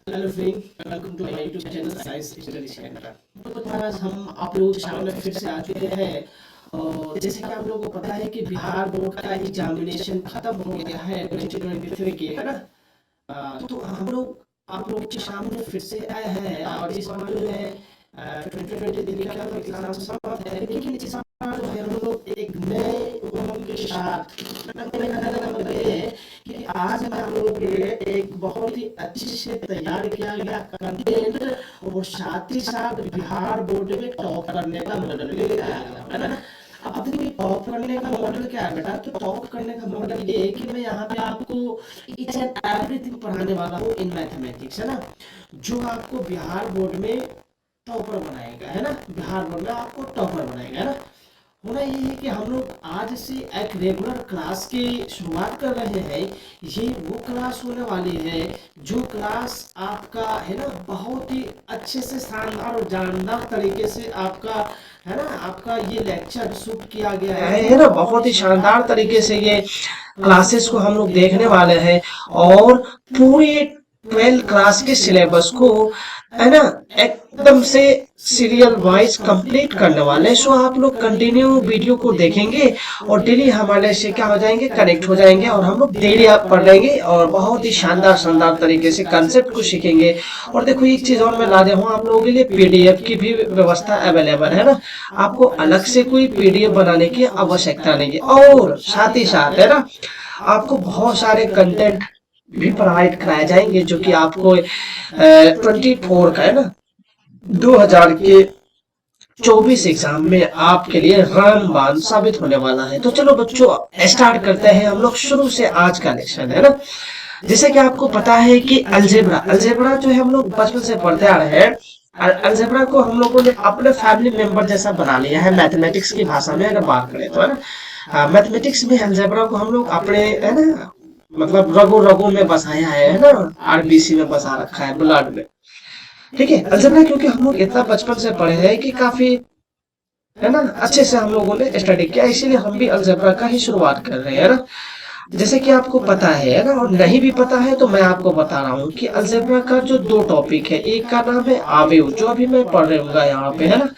Hello friend, welcome to my YouTube channel science study centre. तो आज हम आप लोगों के सामने फिर से आ चुके हैं। और जैसे कि आप लोगों को पता है कि बिहार बोर्ड का एग्जामिनेशन खत्म हो गया है 2023 के, है ना। तो हम लोग आप लोगों के सामने फिर से आए हैं और इस बार जो है 2023 का तो एग्जाम समाप्त है, लेकिन इस बार जो है हम लोग एक नए उमंग के साथ कि आज मैं आप लोगों के लिए एक बहुत ही अच्छे से तैयार किया गया कंटेंट और साथ ही साथ बिहार बोर्ड में टॉप करने का मॉडल लेकर आया हूं, है ना। अब देखिए टॉप करने का मॉडल क्या है बेटा, तो टॉप करने का मॉडल ये है कि मैं यहाँ पे आपको ईच एंड एवरीथिंग पढ़ाने वाला हूँ इन मैथमेटिक्स, है ना। जो आपको बिहार बोर्ड में टॉपर बनाएगा, है ना। बिहार बोर्ड में आपको टॉपर बनाएगा, है ना। होना ये है कि हम लोग आज से एक रेगुलर क्लास की शुरुआत कर रहे हैं। ये वो क्लास होने वाली है जो क्लास आपका, है ना, बहुत ही अच्छे से शानदार और जानदार तरीके से आपका, है ना, आपका ये लेक्चर शूट किया गया है ना। बहुत ही शानदार तरीके से ये क्लासेस को हम लोग देखने वाले हैं और पूरे 12 क्लास के सिलेबस को, है ना, एकदम से सीरियल वाइज कंप्लीट करने वाले हैं। सो आप लोग कंटिन्यू वीडियो को देखेंगे और डेली हमारे से क्या हो जाएंगे, कनेक्ट हो जाएंगे और हम लोग डेली आप पढ़ लेंगे और बहुत ही शानदार शानदार तरीके से कंसेप्ट को सीखेंगे। और देखो एक चीज और मैं ला दे हूँ आप लोगों के लिए, पीडीएफ की भी व्यवस्था अवेलेबल है ना। आपको अलग से कोई पीडीएफ बनाने की आवश्यकता नहीं है और साथ ही साथ, है ना, आपको बहुत सारे कंटेंट भी प्रोवाइड कराए जाएंगे जो कि आपको 24 का, है ना, 2000 के 24 एग्जाम में आपके लिए रामबाण साबित होने वाला है। तो चलो बच्चों स्टार्ट करते हैं हम लोग शुरू से आज का लेक्चर, है ना। जैसे कि आपको पता है कि अलजेब्रा अलजेब्रा जो है हम लोग बचपन से पढ़ते आ रहे हैं। अलजेब्रा को हम लोगों ने अपने फैमिली मेंबर जैसा बना लिया है मैथमेटिक्स की भाषा में अगर बात करें तो, है ना। मैथमेटिक्स में अलजेब्रा को हम लोग अपने, है ना, मतलब रगो रगो में बसाया है ना। आरबीसी में बसा रखा है, ब्लड में। ठीक है, अलजेब्रा क्योंकि हम लोग इतना बचपन से पढ़े हैं कि काफी, है ना, अच्छे से हम लोगों ने स्टडी किया, इसीलिए हम भी अलजेब्रा का ही शुरुआत कर रहे हैं, है ना। जैसे कि आपको पता है ना, और नहीं भी पता है तो मैं आपको बता रहा हूँ कि अलजेब्रा का जो दो टॉपिक है, एक का नाम है आव्यूह जो अभी मैं पढ़ रहा यहाँ पे, है ना,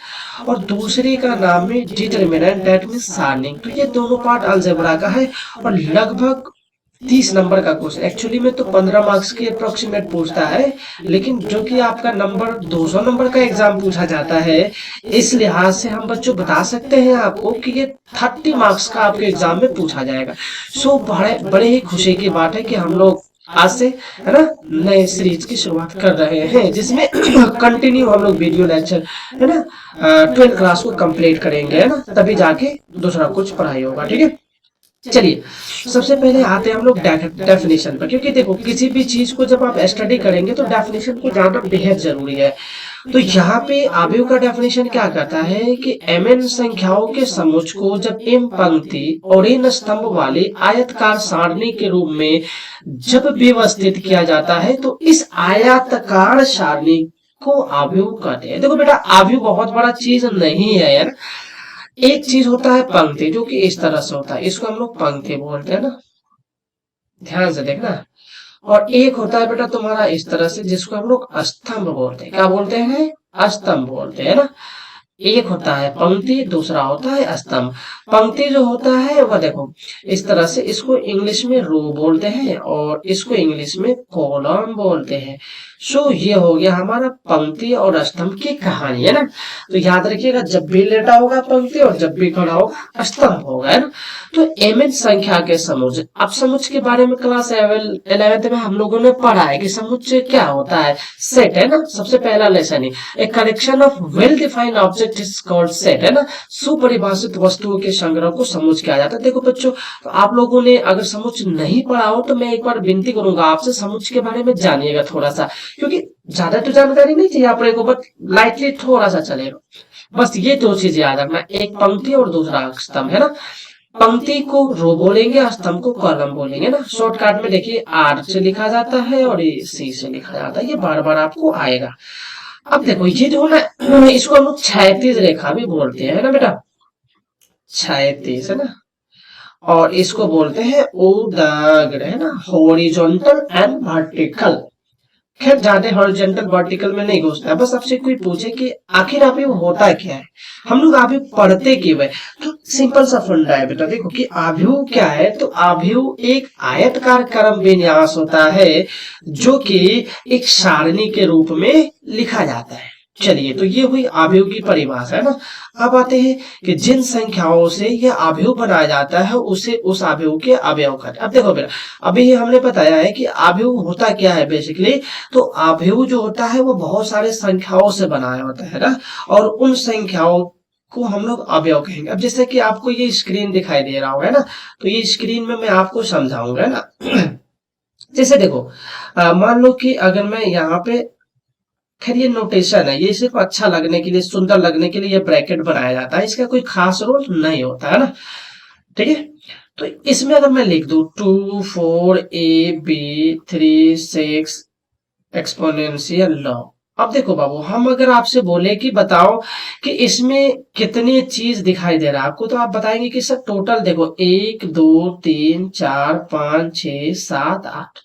और दूसरे का नाम है डिटरमिनेंट दैट मींस सारणिक। तो ये दोनों पार्ट अलजेब्रा का है और लगभग 30 नंबर का क्वेश्चन, एक्चुअली में तो 15 मार्क्स के अप्रोक्सीमेट पूछता है, लेकिन जो कि आपका नंबर 200 नंबर का एग्जाम पूछा जाता है, इस लिहाज से हम बच्चों बता सकते हैं आपको कि ये 30 मार्क्स का आपके एग्जाम में पूछा जाएगा। सो बड़े बड़े ही खुशी की बात है कि हम लोग आज से, है ना, नए सीरीज की शुरुआत कर रहे हैं जिसमें कंटिन्यू हम लोग वीडियो लेक्चर, है ना, 12 क्लास को कंप्लीट करेंगे, है ना, तभी जाके दूसरा कुछ पढ़ाई होगा। ठीक है, चलिए सबसे पहले आते हैं हम लोग डेफिनेशन पर, क्योंकि देखो किसी भी चीज को जब आप स्टडी करेंगे तो डेफिनेशन को जानना बेहद जरूरी है। तो यहाँ पे आव्यूह का डेफिनेशन क्या कहता है कि mn संख्याओं के समुच्च को जब m पंक्ति और n स्तंभ वाली आयतकार सारणी के रूप में जब व्यवस्थित किया जाता है तो इस आयताकार सारणी को आव्यूह कहते हैं। देखो बेटा आव्यूह बहुत बड़ा चीज नहीं है यार। एक चीज होता है पंक्ति जो कि इस तरह से होता है, इसको हम लोग पंक्ति बोलते हैं ना, ध्यान से देखना। और एक होता है बेटा तुम्हारा इस तरह से जिसको हम लोग स्तंभ बोलते हैं। क्या बोलते हैं? स्तंभ बोलते हैं ना। एक होता है पंक्ति, दूसरा होता है स्तंभ। पंक्ति जो होता है वह देखो इस तरह से, इसको इंग्लिश में रो बोलते हैं और इसको इंग्लिश में कॉलम बोलते हैं। सो ये हो गया हमारा पंक्ति और स्तंभ की कहानी, है ना। तो याद रखिएगा जब भी लेटा होगा पंक्ति और जब भी खड़ा होगा स्तंभ होगा, है ना। तो mn संख्या के समुच्चय, अब समुच्चय के बारे में क्लास 11th में हम लोगों ने पढ़ा है कि समुच्चय क्या होता है। सेट, है ना, सबसे पहला lesson he a collection of well defined object is called set, है ना। सुपरिभाषित वस्तुओं के संग्रह को समुच्चय कहा जाता है। देखो बच्चों, तो आप लोगों ने अगर समुच्चय नहीं पढ़ा हो तो मैं एक बार विनती करूंगा आपसे समुच्चय के बारे में जानिएगा थोड़ा सा, क्योंकि ज्यादा तो जानकारी नहीं चाहिए अपने को, बट लाइटली थोड़ा सा चलेगा। बस ये दो चीज याद रखना, एक पंक्ति और दूसरा स्तंभ, है ना। पंक्ति को रो बोलेंगे, स्तंभ को कॉलम बोलेंगे ना। शॉर्टकट में देखिए आर से लिखा जाता है और ये सी से लिखा जाता है, ये बार बार आपको आएगा। अब देखो ये जो ना, इसको हम लोग क्षैतिज रेखा भी बोलते हैं ना बेटा, क्षैतिज, है ना। और इसको बोलते हैं उदग्र, है ना, हॉरिजॉन्टल एंड वर्टिकल। खैर ज्यादा हॉरिजॉन्टल वर्टिकल में नहीं घुसना है, बस आपसे कोई पूछे कि आखिर अवयव होता क्या है, हम लोग अवयव पढ़ते क्यों है, तो सिंपल सा फंडा है बेटा। देखो कि अवयव क्या है, तो अवयव एक आयतकार क्रम विन्यास होता है जो कि एक सारणी के रूप में लिखा जाता है। चलिए, तो ये हुई अवयव की परिभाषा है ना। अब आते हैं कि जिन संख्याओं से यह अवयव बनाया जाता है उसे उस अवयव के अवयव कहते हैं। अब देखो बेटा, अभी हमने बताया है कि अवयव होता क्या है बेसिकली, तो अवयव जो होता है वो बहुत सारे संख्याओं से बनाया होता है ना, और उन संख्याओं को हम लोग अवयव कहेंगे। अब जैसे कि आपको ये स्क्रीन दिखाई दे रहा होगा ना, तो ये स्क्रीन में मैं आपको समझाऊंगा ना। जैसे देखो, मान लो कि अगर मैं यहाँ पे, खैर ये नोटेशन है, ये सिर्फ अच्छा लगने के लिए, सुंदर लगने के लिए ये ब्रैकेट बनाया जाता है, इसका कोई खास रोल नहीं होता है ना। ठीक है, तो इसमें अगर मैं लिख दूं 2 4 a b 3 6 एक्सपोनेंशियल लॉ। अब देखो बाबू, हम अगर आपसे बोले कि बताओ कि इसमें कितनी चीज दिखाई दे रहा है आपको, तो आप बताएंगे कि सर टोटल देखो 1 2 3 4 5 6 7 8,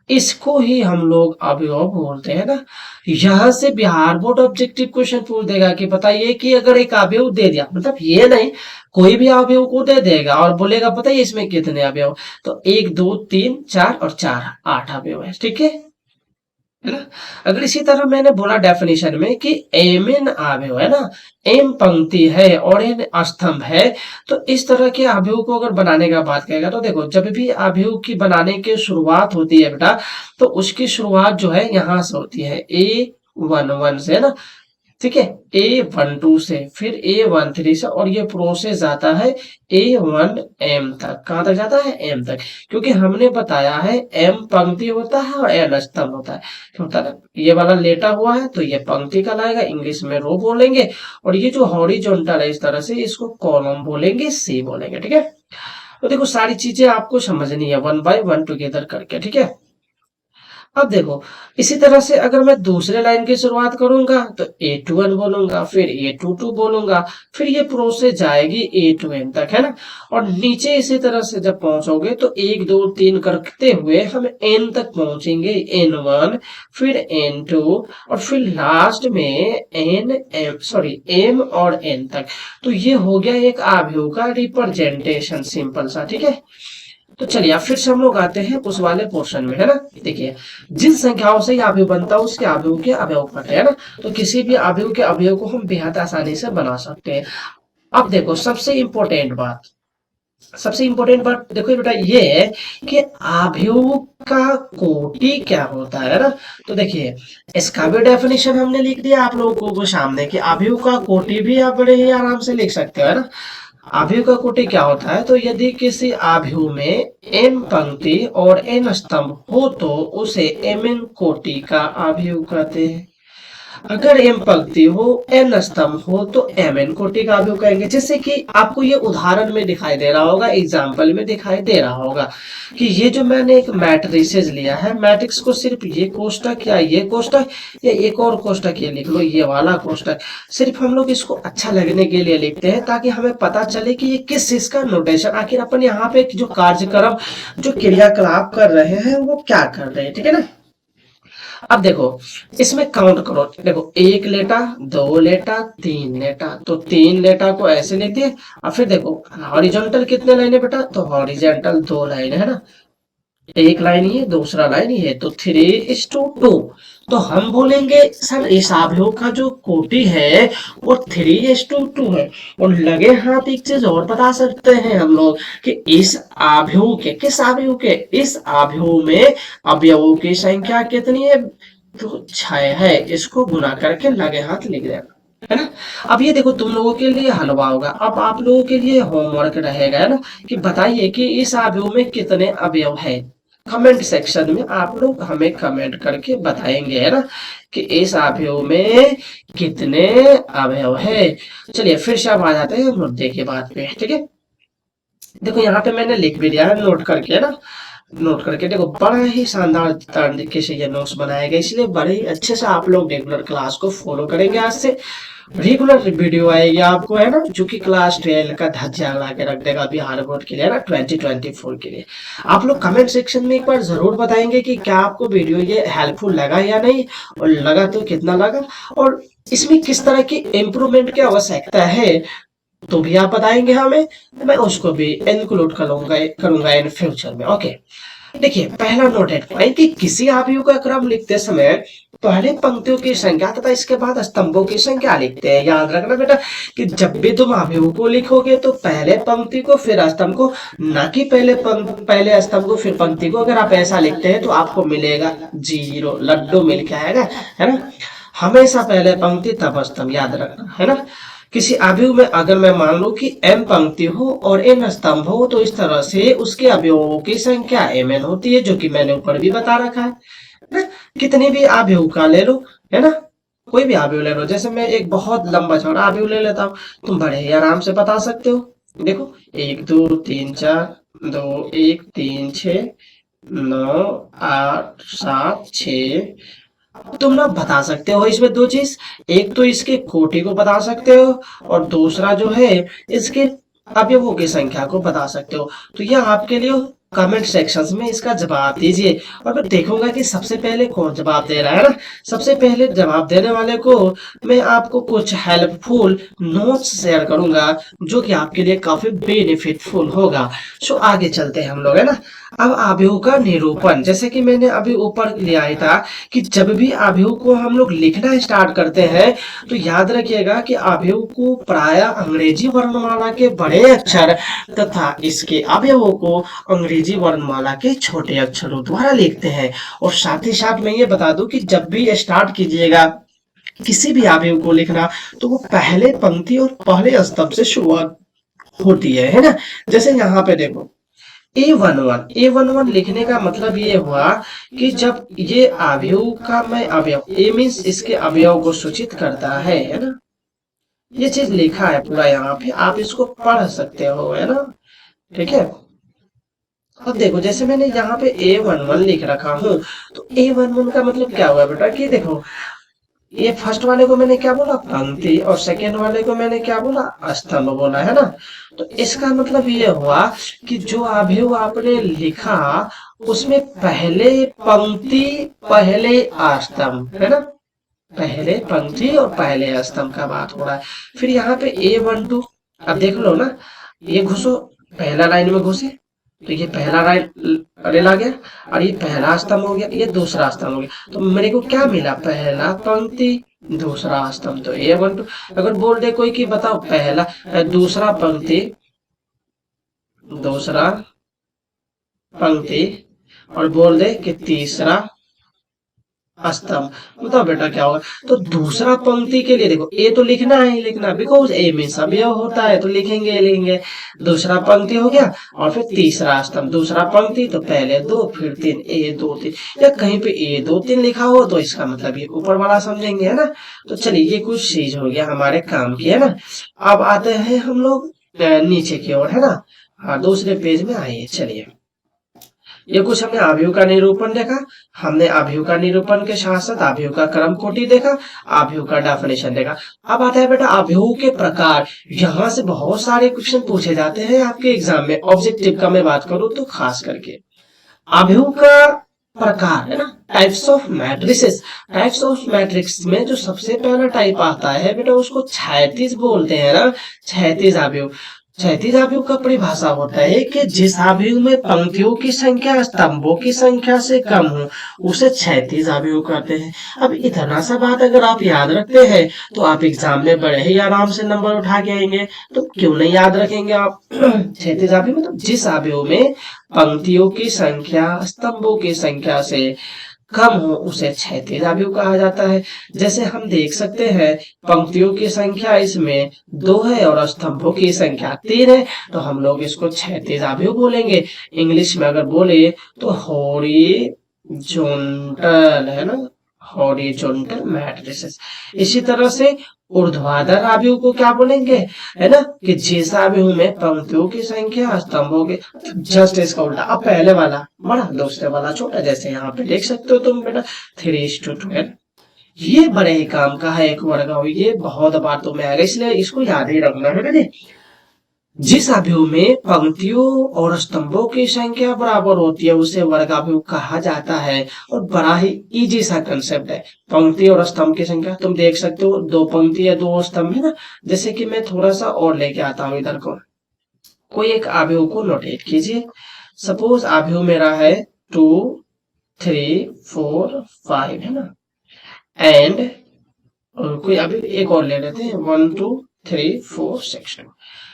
इसको ही हम लोग अवयव बोलते हैं ना। यहां से बिहार बोर्ड ऑब्जेक्टिव क्वेश्चन पूछ देगा कि बताइए कि अगर एक अवयव दे दिया, मतलब ये नहीं, कोई भी अवयव को दे देगा और बोलेगा बताइए इसमें कितने अवयव, तो 1 2 3 4 और 4 8 अवयव है। ठीक है ना। अगर इसी तरह मैंने बोला डेफिनेशन में कि एम एन अवयव है ना, एम पंक्ति है और एन स्तंभ है, तो इस तरह के अवयव को अगर बनाने का बात करेगा, तो देखो जब भी अवयव की बनाने की शुरुआत होती है बेटा, तो उसकी शुरुआत जो है यहाँ से होती है A11 से, है ना। ठीक है, A12 से, फिर A13 से, और ये प्रोसेस जाता है A1M तक। कहां तक जाता है? M तक। क्योंकि हमने बताया है M पंक्ति होता है और N स्तंभ होता है। क्या होता है? ये वाला लेटा हुआ है तो ये पंक्ति कहलाएगा, इंग्लिश में रो बोलेंगे, और ये जो हॉरिजॉन्टल है इस तरह से, इसको कॉलम बोलेंगे, C बोलेंगे। ठीक है, तो देखो सारी चीजें आपको समझनी है वन बाय वन टुगेदर करके। ठीक है, अब देखो इसी तरह से अगर मैं दूसरे लाइन की शुरुआत करूंगा तो A21 बोलूंगा, फिर A22 बोलूंगा, फिर ये प्रोसेस जाएगी A2N तक, है ना। और नीचे इसी तरह से जब पहुंचोगे तो 1 2 3 करते हुए हम N तक पहुंचेंगे, N1, फिर N2, और फिर लास्ट में M और N तक। तो ये हो गया एक अवयव का रिप्रेजेंटेशन, सिंपल सा। ठीक है, तो चलिए अब फिर से हम लोग आते हैं उस वाले पोर्शन में, है ना। देखिए, जिन संख्याओं से ये अवयव बनता है उसके अवयव के अवयव करते हैं ना, तो किसी भी अवयव के अवयव को हम बेहद आसानी से बना सकते हैं। अब देखो सबसे इंपॉर्टेंट बात देखो बेटा ये है कि अवयव का कोटि क्या होता है ना। तो देखिए, इसका भी डेफिनेशन हमने लिख दिया आप लोगों को सामने, कि अवयव का कोटि भी आप बड़े ही आराम से लिख सकते हो, है ना। अवयव का कोटि क्या होता है, तो यदि किसी अवयव में m पंक्ति और n स्तंभ हो तो उसे mn कोटि का अवयव कहते हैं। अगर m पंक्ति हो, n स्तंभ हो, तो mn कोटि का अवयव कहेंगे। जैसे कि आपको ये उदाहरण में दिखाई दे रहा होगा, एग्जाम्पल में दिखाई दे रहा होगा कि ये जो मैंने एक मैट्रिसेस लिया है, मैट्रिक्स को सिर्फ ये कोष्टक या ये कोष्टक या एक और कोष्टक ये लिख लो, ये वाला कोष्टक, सिर्फ हम लोग इसको अच्छा लगने के लिए लिखते हैं ताकि हमें पता चले कि ये किस चीज का नोटेशन, आखिर अपन यहाँ पे जो कार्यक्रम, जो क्रियाकलाप कर रहे हैं वो क्या कर रहे हैं। ठीक है ना। अब देखो इसमें काउंट करो, देखो 1 लेटा, 2 लेटा, 3 लेटा, तो 3 लेटा को ऐसे लिख दिए। और फिर देखो हॉरिजॉन्टल कितने लाइन है बेटा, तो हॉरिजॉन्टल 2 लाइन है ना, एक लाइन ये, दूसरा लाइन ये, तो 3:2। तो हम बोलेंगे सर इस अवयव का जो कोटि है वो 3:2 है। और लगे हाथ एक चीज और बता सकते हैं हम लोग कि इस अवयव के, किस अवयव के, इस अवयव में अवयवों की संख्या कितनी है, तो 6 है। इसको गुना करके लगे हाथ लिख देना, है ना। अब ये देखो तुम लोगों के लिए हलवा होगा, अब आप लोगों के लिए होमवर्क रहेगा, है ना, कि बताइए कि इस अवयव में कितने अवयव है। कमेंट सेक्शन में आप लोग हमें कमेंट करके बताएंगे, है ना, कि इस अवयव में कितने अवयव है। चलिए फिर से अब आ जाते हैं मुद्दे की बात पे। ठीक है, देखो यहाँ पे मैंने लिख भी दिया है नोट करके, है ना। नोट करके देखो, बड़ा ही शानदार तरीके से ये नोट्स बनाए गए, इसलिए बड़े ही अच्छे से आप लोग रेगुलर क्लास को फॉलो करेंगे आज से। रेगुलर वीडियो आएगी आपको, है ना, जो कि क्लास 12 का धज्जियां ला के रख देगा बिहार बोर्ड के लिए, है ना, 2024 के लिए। आप लोग कमेंट सेक्शन में एक बार जरूर बताएंगे कि क्या आपको वीडियो ये हेल्पफुल लगा या नहीं, और लगा तो कितना लगा, और इसमें किस तरह की इम्प्रूवमेंट की आवश्यकता है, तो भी आप बताएंगे हमें, मैं उसको भी इंक्लूड करूंगा इन फ्यूचर में। ओके, देखिए पहला नोटेड पॉइंट कि किसी आव्यूह का क्रम लिखते समय पहले पंक्तियों की संख्या तथा इसके बाद स्तंभों की संख्या लिखते हैं। याद रखना बेटा कि जब भी तुम आव्यूह को लिखोगे तो पहले पंक्ति को फिर स्तंभ को, ना कि पहले स्तंभ को फिर पंक्ति को। अगर आप ऐसा लिखते हैं तो आपको मिलेगा 0, लड्डू मिल के आएगा, है ना। हमेशा पहले पंक्ति तब स्तंभ, याद रखना, है ना। किसी आव्यूह में अगर मैं मान लूं कि m पंक्ति हो और n स्तंभ हो, तो इस तरह से उसके अवयवों की संख्या mn होती है, जो कि मैंने ऊपर भी बता रखा है ना। कितनी भी आव्यूह का ले लो, है ना, कोई भी आव्यूह ले लो। जैसे मैं एक बहुत लंबा चौड़ा आव्यूह ले लेता हूँ, तुम बड़े ही आराम से बता सकते हो। देखो 1 2 3 4, 2 1 3 6 9 8 7 6। तुम ना बता सकते हो इसमें दो चीज, एक तो इसके कोटि को बता सकते हो, और दूसरा जो है इसके अवयवों की संख्या को बता सकते हो। तो यह आपके लिए कमेंट सेक्शंस में इसका जवाब दीजिए, और मैं देखूंगा कि सबसे पहले कौन जवाब दे रहा है ना। सबसे पहले जवाब देने वाले को मैं आपको कुछ हेल्पफुल नोट्स शेयर करूंगा, जो कि आपके लिए काफी बेनिफिटफुल होगा। सो आगे चलते हैं हम लोग, है ना। अब आव्यूह का निरूपण, जैसे कि मैंने अभी ऊपर लिया ही था कि जब भी आव्यूह को हम लोग लिखना स्टार्ट करते हैं तो याद रखिएगा कि आव्यूह को प्राय अंग्रेजी वर्णमाला के बड़े अक्षर तथा इसके अवयवों को अंग्रेजी वर्णमाला के छोटे अक्षरों द्वारा लिखते हैं। और साथ ही साथ मैं ये बता दूं कि जब भी स्टार्ट कीजिएगा किसी भी अवयव को लिखना, तो वो पहले पंक्ति और पहले स्तंभ से शुरुआत होती है ना। जैसे यहाँ पे देखो A11 लिखने का मतलब ये हुआ कि जब ये अवयव का मैं अवयव, ए मीन्स इसके अवयव को सूचित करता है ना। ये चीज लिखा है पूरा यहाँ पे, आप इसको पढ़ सकते हो, है ना, ठीक है। अब देखो जैसे मैंने यहाँ पे A11 लिख रखा हूँ, तो A11 का मतलब क्या हुआ बेटा कि देखो ये फर्स्ट वाले को मैंने क्या बोला, पंक्ति, और सेकेंड वाले को मैंने क्या बोला, स्तंभ बोला, है ना। तो इसका मतलब ये हुआ कि जो अवयव आपने लिखा उसमें पहले पंक्ति पहले स्तंभ, है ना, पहले पंक्ति और पहले स्तंभ का बात हो रहा है। फिर यहाँ पे A12, अब देख लो ना, ये घुसो पहला लाइन में घुसे तो ये पहला रेल आ गया, और ये पहला स्तंभ हो गया, ये दूसरा स्तंभ हो गया। तो मेरे को क्या मिला, पहला पंक्ति दूसरा स्तंभ। तो A12 अगर बोल दे कोई कि बताओ पहला दूसरा पंक्ति दूसरा पंक्ति, और बोल दे कि तीसरा स्तंभ, बताओ बेटा क्या होगा। तो दूसरा पंक्ति के लिए देखो ए तो लिखना ही लिखना, बिकॉज ए में अवयव होता है तो लिखेंगे। दूसरा पंक्ति हो गया, और फिर तीसरा स्तंभ, दूसरा पंक्ति तो पहले 2 फिर 3, A2 3, या कहीं पे A2 3 लिखा हो तो इसका मतलब ये ऊपर वाला समझेंगे, है ना। तो चलिए ये कुछ चीज हो गया हमारे काम की, है ना। अब आते हैं हम लोग नीचे की ओर, है ना। हाँ, दूसरे पेज में आइए। चलिए ये कुछ हमने अवयव का निरूपण देखा, हमने अवयव का निरूपण के साथ साथ अवयव का क्रम कोटि देखा, अवयव का डेफिनेशन देखा। अब आता है बेटा अवयव के प्रकार। यहाँ से बहुत सारे क्वेश्चन पूछे जाते हैं आपके एग्जाम में, ऑब्जेक्टिव का मैं बात करूं तो खास करके अवयव का प्रकार, है ना, types of matrices. Types of matrix में जो सबसे पहला टाइप आता है बेटा उसको क्षैतिज बोलते हैं ना, क्षैतिज अवयव। क्षैतिज अवयव का परिभाषा होता है कि जिस अवयव में पंक्तियों की संख्या स्तंभों की संख्या से कम हो उसे क्षैतिज अवयव कहते हैं। अब इतना सा बात अगर आप याद रखते हैं तो आप एग्जाम में बड़े ही आराम से नंबर उठा के आएंगे। तो क्यों नहीं याद रखेंगे आप। क्षैतिज अवयव मतलब जिस अवयव में पंक्तियों की संख्या स्तंभों की संख्या से कम हो उसे क्षैतिज अवयव कहा जाता है। जैसे हम देख सकते हैं पंक्तियों की संख्या इसमें 2 है और स्तंभों की संख्या 3 है, तो हम लोग इसको क्षैतिज अवयव बोलेंगे। इंग्लिश में अगर बोले तो हॉरिजॉन्टल, है ना, हॉरिजॉन्टल मैट्रिसेस। इसी तरह से ऊर्ध्वाधर अवयव को क्या बोलेंगे, है ना, कि जिस अवयव में पंक्तियों की संख्या स्तंभों के, जस्ट इसका उल्टा। अब पहले वाला बड़ा दूसरे वाला छोटा, जैसे यहाँ पे देख सकते हो तुम बेटा 3:12। ये बड़े ही काम का है एक वर्ग अवयव, ये बहुत बार तो में आएगा, इसलिए इसको याद ही रखना है ना। जिस अवयव में पंक्तियों और स्तंभों की संख्या बराबर होती है उसे वर्गावयव कहा जाता है। और बड़ा ही इजी सा कंसेप्ट है। पंक्ति और स्तंभ की संख्या तुम देख सकते हो, दो पंक्ति है दो स्तंभ है ना। जैसे कि मैं थोड़ा सा और लेके आता हूं इधर को, कोई एक अवयव को नोटेट कीजिए। सपोज अवयव मेरा है 2 3 4 5 है ना, एंड कोई अभी एक और ले लेते हैं 1 2 3 4 6।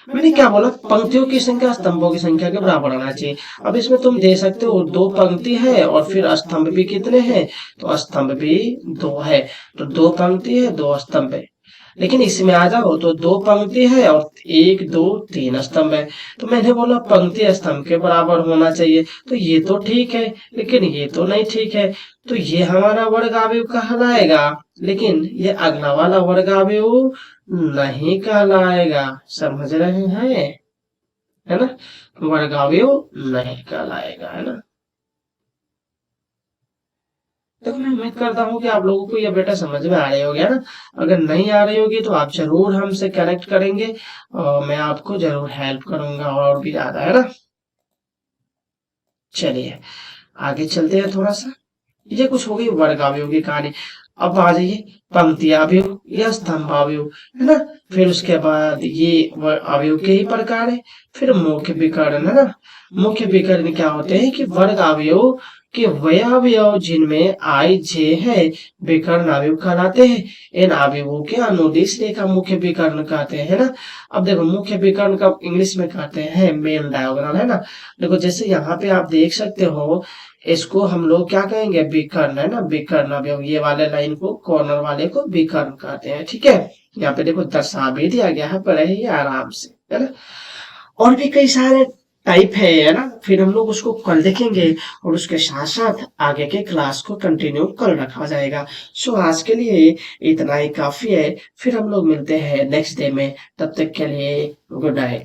मैंने क्या बोला, पंक्तियों की संख्या स्तंभों की संख्या के बराबर होना चाहिए। अब इसमें तुम दे सकते हो दो पंक्ति है और फिर स्तंभ भी कितने हैं, तो स्तंभ भी दो है, तो दो पंक्ति है दो स्तंभ है। लेकिन इसमें आ जाओ तो दो पंक्ति है और एक दो तीन स्तंभ है, तो मैंने बोला पंक्ति स्तंभ के बराबर होना चाहिए, तो ये तो ठीक है, लेकिन ये तो नहीं ठीक है, तो ये हमारा वर्गावयव कहलाएगा, लेकिन ये अगला वाला वर्गावयव नहीं कहलाएगा। समझ रहे हैं, है ना, वर्गावयव नहीं कहलाएगा, है ना। तो मैं उम्मीद करता हूँ कि आप लोगों को ये बेटा समझ में आ रही होगी, है ना। अगर नहीं आ रही होगी तो आप जरूर हमसे कनेक्ट करेंगे और मैं आपको जरूर हेल्प करूंगा और भी ज्यादा, है ना। चलिए आगे चलते हैं थोड़ा सा। ये कुछ हो गई वर्गावयव की कहानी। अब आ जाइए पंक्ति अवयव या स्तंभ अवयव, है ना। फिर उसके बाद ये अवयव के ही प्रकार है। फिर मुख्य विकर्ण, है ना। मुख्य विकर्ण क्या होते हैं कि वर्ग अवयव के वे अवयव जिनमें आई जे है विकर्ण अवयव कहलाते हैं। इन अवयवों के अनुदिश रेखा मुख्य विकर्ण कहते हैं, ना। अब देखो मुख्य विकर्ण का इंग्लिश में कहते हैं मेन डायगोनल, है ना। देखो जैसे यहाँ पे आप देख सकते हो, इसको हम लोग क्या कहेंगे, विकर्ण, है ना। विकर्ण अवयव, ये वाले लाइन को कॉर्नर वाले को विकर्ण कहते हैं, ठीक है। यहाँ पे देखो दर्शा भी दिया गया है, पढ़े ही आराम से, है ना। और भी कई सारे टाइप है ना। फिर हम लोग उसको कल देखेंगे और उसके साथ साथ आगे के क्लास को कंटिन्यू कल रखा जाएगा। सो आज के लिए इतना ही काफी है, फिर हम लोग मिलते हैं नेक्स्ट डे में। तब तक के लिए गुड नाइट।